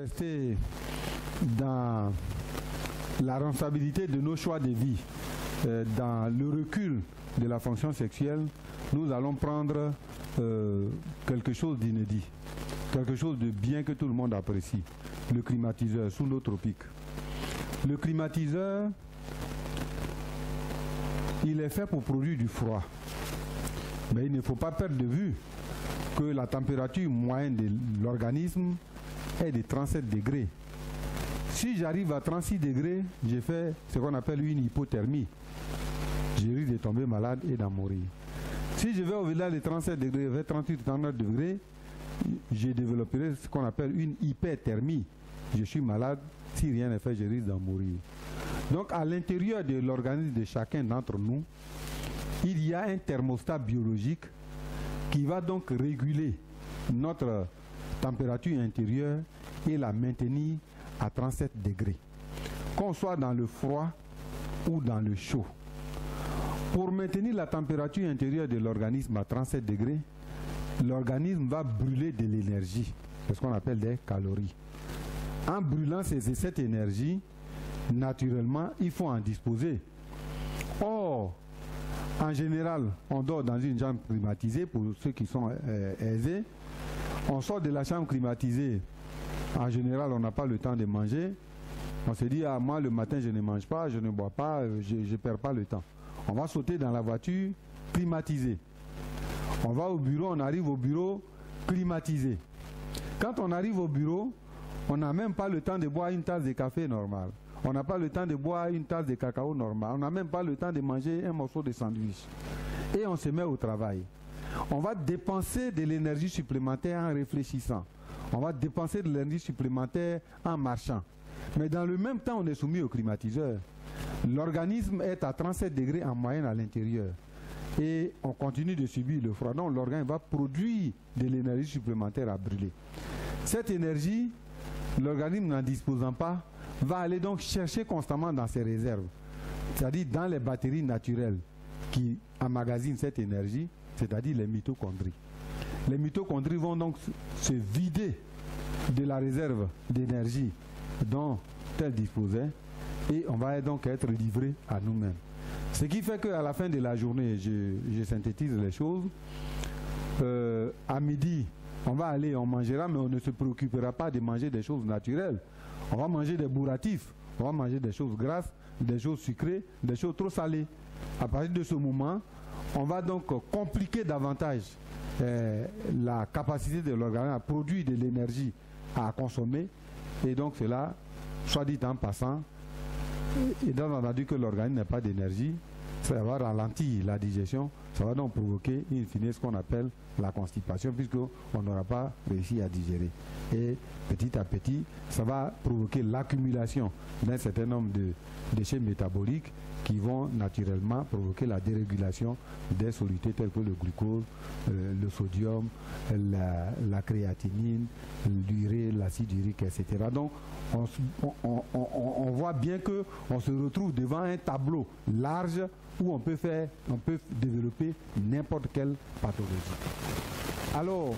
rester dans la responsabilité de nos choix de vie, dans le recul de la fonction sexuelle, nous allons prendre quelque chose d'inédit, quelque chose de bien que tout le monde apprécie, le climatiseur sous nos tropiques. Le climatiseur, il est fait pour produire du froid, mais il ne faut pas perdre de vue que la température moyenne de l'organisme est de 37 degrés. Si j'arrive à 36 degrés, j'ai fait ce qu'on appelle une hypothermie. Je risque de tomber malade et d'en mourir. Si je vais au-delà de 37 degrés, vers 38-39 degrés, je développerai ce qu'on appelle une hyperthermie. Je suis malade, si rien n'est fait, je risque d'en mourir. Donc à l'intérieur de l'organisme de chacun d'entre nous, il y a un thermostat biologique qui va donc réguler notre température intérieure et la maintenir à 37 degrés. Qu'on soit dans le froid ou dans le chaud. Pour maintenir la température intérieure de l'organisme à 37 degrés, l'organisme va brûler de l'énergie, c'est ce qu'on appelle des calories. En brûlant cette énergie, naturellement, il faut en disposer. Or, en général, on dort dans une chambre climatisée pour ceux qui sont aisés. On sort de la chambre climatisée. En général, on n'a pas le temps de manger. On se dit, ah, moi le matin je ne mange pas, je ne bois pas, je ne perds pas le temps. On va sauter dans la voiture climatisée. On va au bureau, on arrive au bureau climatisé. Quand on arrive au bureau, on n'a même pas le temps de boire une tasse de café normal. On n'a pas le temps de boire une tasse de cacao normal. On n'a même pas le temps de manger un morceau de sandwich. Et on se met au travail. On va dépenser de l'énergie supplémentaire en réfléchissant. On va dépenser de l'énergie supplémentaire en marchant. Mais dans le même temps, on est soumis au climatiseur. L'organisme est à 37 degrés en moyenne à l'intérieur. Et on continue de subir le froid. Donc l'organisme va produire de l'énergie supplémentaire à brûler. Cette énergie, l'organisme n'en disposant pas, va aller donc chercher constamment dans ses réserves. C'est-à-dire dans les batteries naturelles qui emmagasinent cette énergie, c'est-à-dire les mitochondries. Les mitochondries vont donc se vider de la réserve d'énergie dont elles disposaient et on va donc être livré à nous-mêmes. Ce qui fait qu'à la fin de la journée, je synthétise les choses, à midi, on va aller, on mangera, mais on ne se préoccupera pas de manger des choses naturelles. On va manger des bourratifs, on va manger des choses grasses, des choses sucrées, des choses trop salées. À partir de ce moment, on va donc compliquer davantage la capacité de l'organisme à produire de l'énergie à consommer. Et donc cela, soit dit en passant, étant entendu que l'organisme n'a pas d'énergie, ça va ralentir la digestion, ça va donc provoquer in fine ce qu'on appelle la constipation puisqu'on n'aura pas réussi à digérer. Et petit à petit, ça va provoquer l'accumulation d'un certain nombre de déchets métaboliques qui vont naturellement provoquer la dérégulation des solutés tels que le glucose, le sodium, la créatinine, l'urée, l'acide urique, etc. Donc on voit bien qu'on se retrouve devant un tableau large où on peut développer n'importe quelle pathologie. Alors,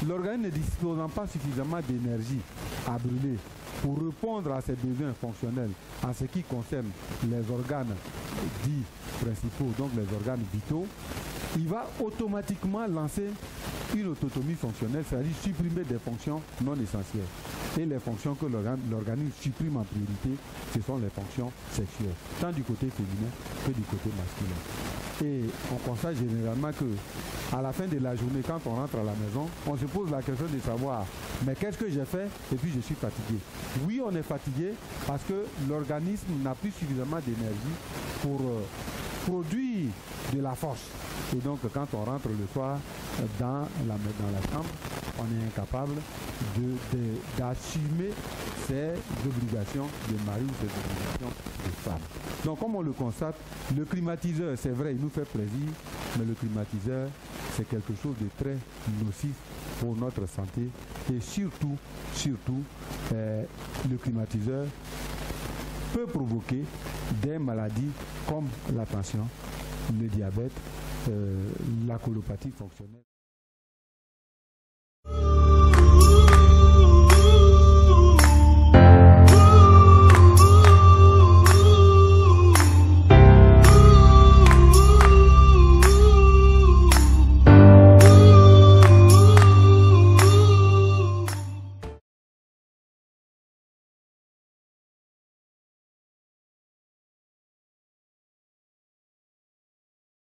l'organisme ne disposant pas suffisamment d'énergie à brûler pour répondre à ses besoins fonctionnels en ce qui concerne les organes dits principaux, donc les organes vitaux, il va automatiquement lancer une autotomie fonctionnelle, c'est-à-dire supprimer des fonctions non essentielles. Et les fonctions que l'organisme supprime en priorité, ce sont les fonctions sexuelles, tant du côté féminin que du côté masculin. Et on constate généralement que à la fin de la journée, quand on rentre à la maison, on se pose la question de savoir mais qu'est-ce que j'ai fait et puis je suis fatigué. Oui, on est fatigué parce que l'organisme n'a plus suffisamment d'énergie pour produire de la force. Et donc quand on rentre le soir dans la chambre, on est incapable d'assumer ses obligations de mari ou ses obligations de femme. Donc comme on le constate, le climatiseur, c'est vrai, il nous fait plaisir, mais le climatiseur, c'est quelque chose de très nocif pour notre santé et surtout, le climatiseur peut provoquer des maladies comme la tension, le diabète, la colopathie fonctionnelle.